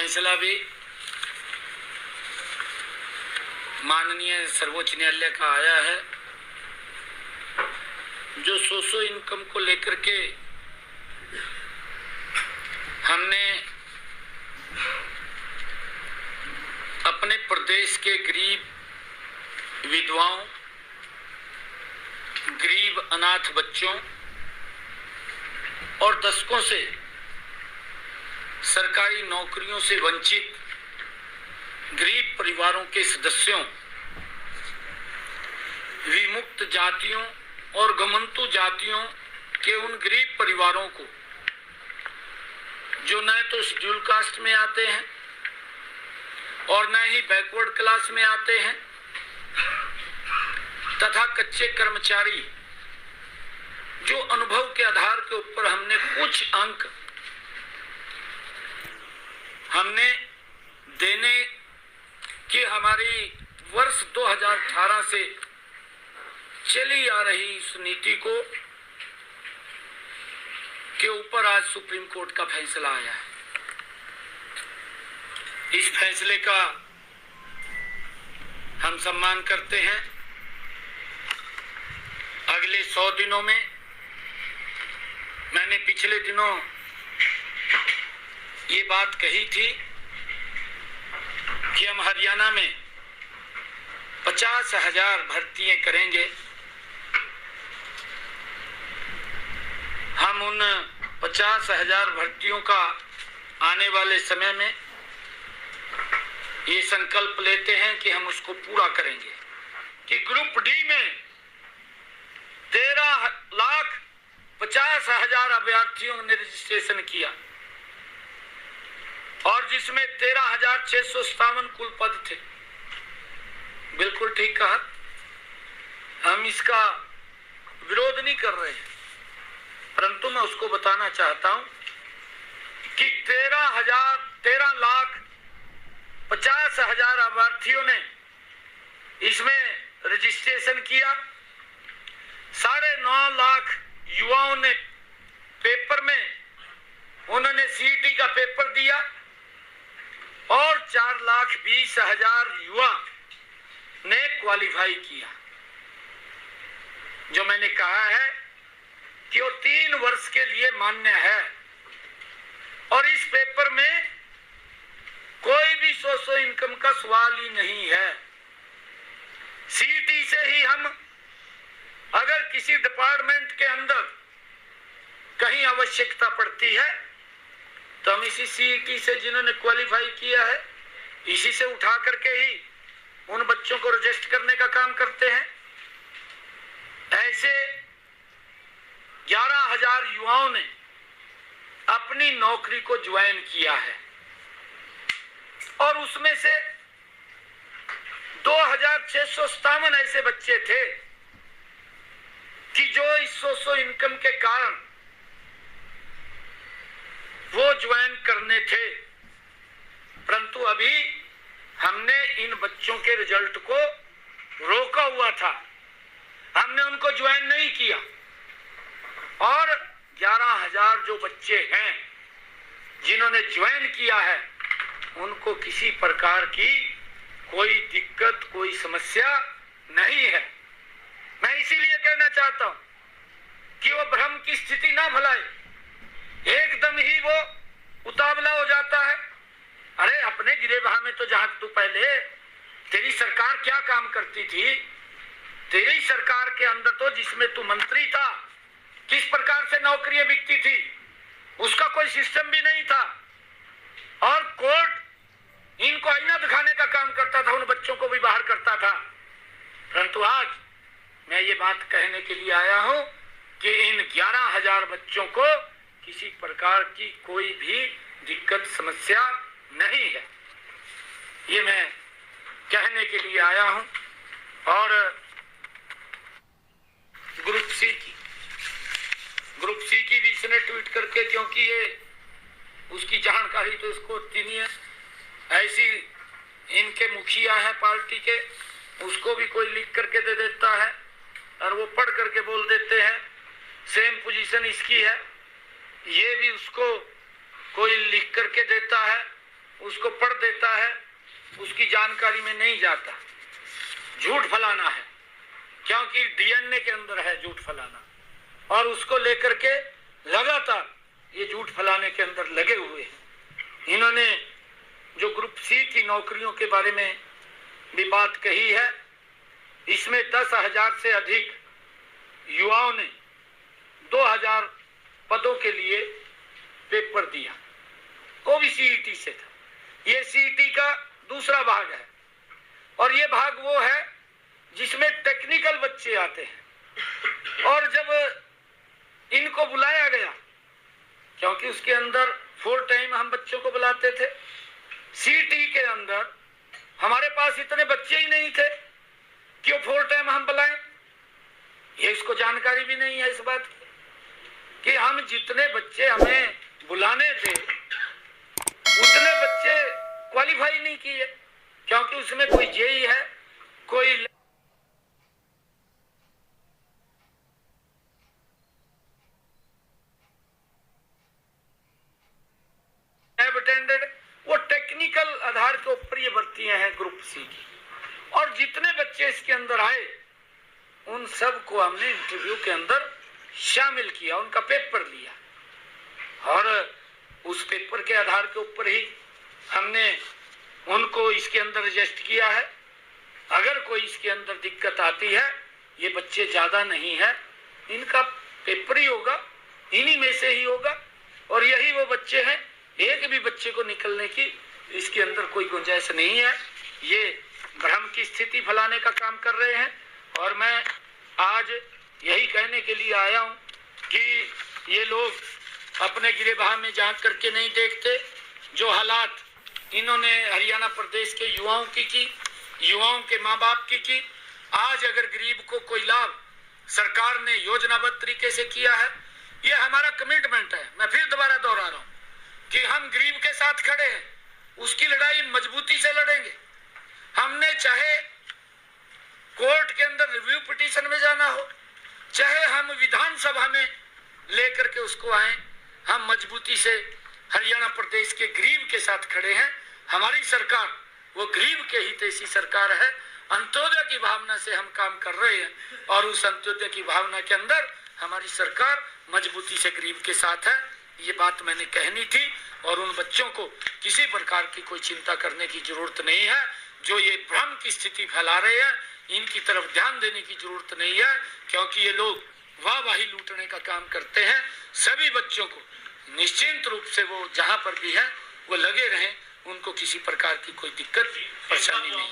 फैसला भी माननीय सर्वोच्च न्यायालय का आया है, जो सोशो इनकम को लेकर के हमने अपने प्रदेश के गरीब विधवाओं, गरीब अनाथ बच्चों और दशकों से सरकारी नौकरियों से वंचित गरीब परिवारों के सदस्यों, विमुक्त जातियों और घुमंतु जातियों के उन गरीब परिवारों को जो न तो शेड्यूल कास्ट में आते हैं और न ही बैकवर्ड क्लास में आते हैं तथा कच्चे कर्मचारी, जो अनुभव के आधार के ऊपर हमने कुछ अंक हमने देने की हमारी वर्ष 2018 से चली आ रही इस नीति को के ऊपर आज सुप्रीम कोर्ट का फैसला आया है। इस फैसले का हम सम्मान करते हैं। अगले 100 दिनों में, मैंने पिछले दिनों ये बात कही थी कि हम हरियाणा में 50,000 भर्तियां करेंगे। हम उन 50,000 भर्तियों का आने वाले समय में ये संकल्प लेते हैं कि हम उसको पूरा करेंगे कि ग्रुप डी में 13,50,000 अभ्यर्थियों ने रजिस्ट्रेशन किया और जिसमें 13,657 कुल पद थे। बिल्कुल ठीक कहा, हम इसका विरोध नहीं कर रहे हैं, परंतु मैं उसको बताना चाहता हूं कि 13,50,000 अभ्यर्थियों ने इसमें रजिस्ट्रेशन किया। 9.5 लाख युवाओं ने पेपर में उन्होंने सीईटी का पेपर दिया और 4,20,000 युवा ने क्वालिफाई किया। जो मैंने कहा है कि वो 3 वर्ष के लिए मान्य है और इस पेपर में कोई भी सोशो इनकम का सवाल ही नहीं है। सीईटी से ही हम अगर किसी डिपार्टमेंट के अंदर कहीं आवश्यकता पड़ती है तो हम इसी सीईटी से जिन्होंने क्वालिफाई किया है इसी से उठा करके ही उन बच्चों को रजिस्टर करने का काम करते हैं। ऐसे 11,000 युवाओं ने अपनी नौकरी को ज्वाइन किया है और उसमें से 2,657 ऐसे बच्चे थे कि जो इस सोशो इनकम के कारण वो ज्वाइन करने थे, परंतु अभी हमने इन बच्चों के रिजल्ट को रोका हुआ था, हमने उनको ज्वाइन नहीं किया और 11,000 जो बच्चे हैं जिन्होंने ज्वाइन किया है उनको किसी प्रकार की कोई दिक्कत, कोई समस्या नहीं है। मैं इसीलिए कहना चाहता हूं कि वो भ्रम की स्थिति ना भलाए, एकदम ही वो उतावला हो जाता है। अरे अपने गिरेबान में तो जहां तू पहले तेरी सरकार क्या काम करती थी, तेरी सरकार के अंदर तो जिसमें तू मंत्री था किस प्रकार से नौकरियां बिकती थी उसका कोई सिस्टम भी नहीं था और कोर्ट इनको आईना दिखाने का काम करता था, उन बच्चों को भी बाहर करता था। परंतु आज मैं ये बात कहने के लिए आया हूं कि इन 11,000 बच्चों को किसी प्रकार की कोई भी दिक्कत, समस्या नहीं है, ये मैं कहने के लिए आया हूं। और ग्रुप सी की भी इसने ट्वीट करके, क्योंकि ये उसकी जानकारी तो इसको होती नहीं है, ऐसी इनके मुखिया है पार्टी के, उसको भी कोई लिख करके दे देता है और वो पढ़ करके बोल देते हैं सेम पोजीशन इसकी है, ये भी उसको कोई लिख करके देता है, उसको पढ़ देता है, उसकी जानकारी में नहीं जाता। झूठ फैलाना है, क्योंकि डीएनए के अंदर है झूठ फैलाना, और उसको लेकर के लगातार ये झूठ फैलाने के अंदर लगे हुए हैं। इन्होंने जो ग्रुप सी की नौकरियों के बारे में भी बात कही है, इसमें 10,000 से अधिक युवाओं ने 2,000 पदों के लिए पेपर दिया। वो भी सीईटी से था। ये सीईटी का दूसरा भाग है, और ये भाग वो है जिसमें टेक्निकल बच्चे आते हैं। और जब इनको बुलाया गया, क्योंकि उसके अंदर फुल टाइम हम बच्चों को बुलाते थे, सीईटी के अंदर हमारे पास इतने बच्चे ही नहीं थे कि वो फुल टाइम हम बुलाएं। ये इसको जानकारी भी नहीं है इस बात की कि हम जितने बच्चे हमें बुलाने थे उतने बच्चे क्वालिफाई नहीं किए, क्योंकि उसमें कोई जेई है, कोई लैब अटेंडेंट, वो टेक्निकल आधार के ऊपर ये भर्तियां हैं ग्रुप सी की। और जितने बच्चे इसके अंदर आए उन सब को हमने इंटरव्यू के अंदर शामिल किया, उनका पेपर लिया, और उस पेपर के आधार के ऊपर ही हमने उनको इसके अंदर रजिस्टर किया है। अगर कोई इसके अंदर दिक्कत आती है, ये बच्चे ज्यादा नहीं है, इनका पेपर ही होगा, इन्हीं में से ही होगा, और यही वो बच्चे हैं। एक भी बच्चे को निकलने की इसके अंदर कोई गुंजाइश नहीं है। ये भ्रम की स्थिति फैलाने का काम कर रहे हैं, और मैं आज यही कहने के लिए आया हूं कि ये लोग अपने गिरेबान में झांक करके नहीं देखते। जो हालात इन्होंने हरियाणा प्रदेश के युवाओं की, युवाओं के माँ बाप की, आज अगर गरीब को कोई लाभ सरकार ने योजनाबद्ध तरीके से किया है, ये हमारा कमिटमेंट है। मैं फिर दोबारा दोहरा रहा हूँ कि हम गरीब के साथ खड़े हैं, उसकी लड़ाई मजबूती से लड़ेंगे। हमने चाहे कोर्ट के अंदर रिव्यू पिटीशन में जाना हो, चाहे हम विधानसभा में लेकर के उसको आए, हम मजबूती से हरियाणा प्रदेश के गरीब के साथ खड़े हैं। हमारी सरकार वो गरीब के हितैषी सरकार है। अंत्योदय की भावना से हम काम कर रहे हैं, और उस अंत्योदय की भावना के अंदर हमारी सरकार मजबूती से गरीब के साथ है। ये बात मैंने कहनी थी, और उन बच्चों को किसी प्रकार की कोई चिंता करने की जरूरत नहीं है। जो ये भ्रम की स्थिति फैला रहे हैं, इनकी तरफ ध्यान देने की जरूरत नहीं है, क्योंकि ये लोग वाहवाही लूटने का काम करते हैं। सभी बच्चों को निश्चिंत रूप से वो जहां पर भी है वो लगे रहें, उनको किसी प्रकार की कोई दिक्कत परेशानी नहीं।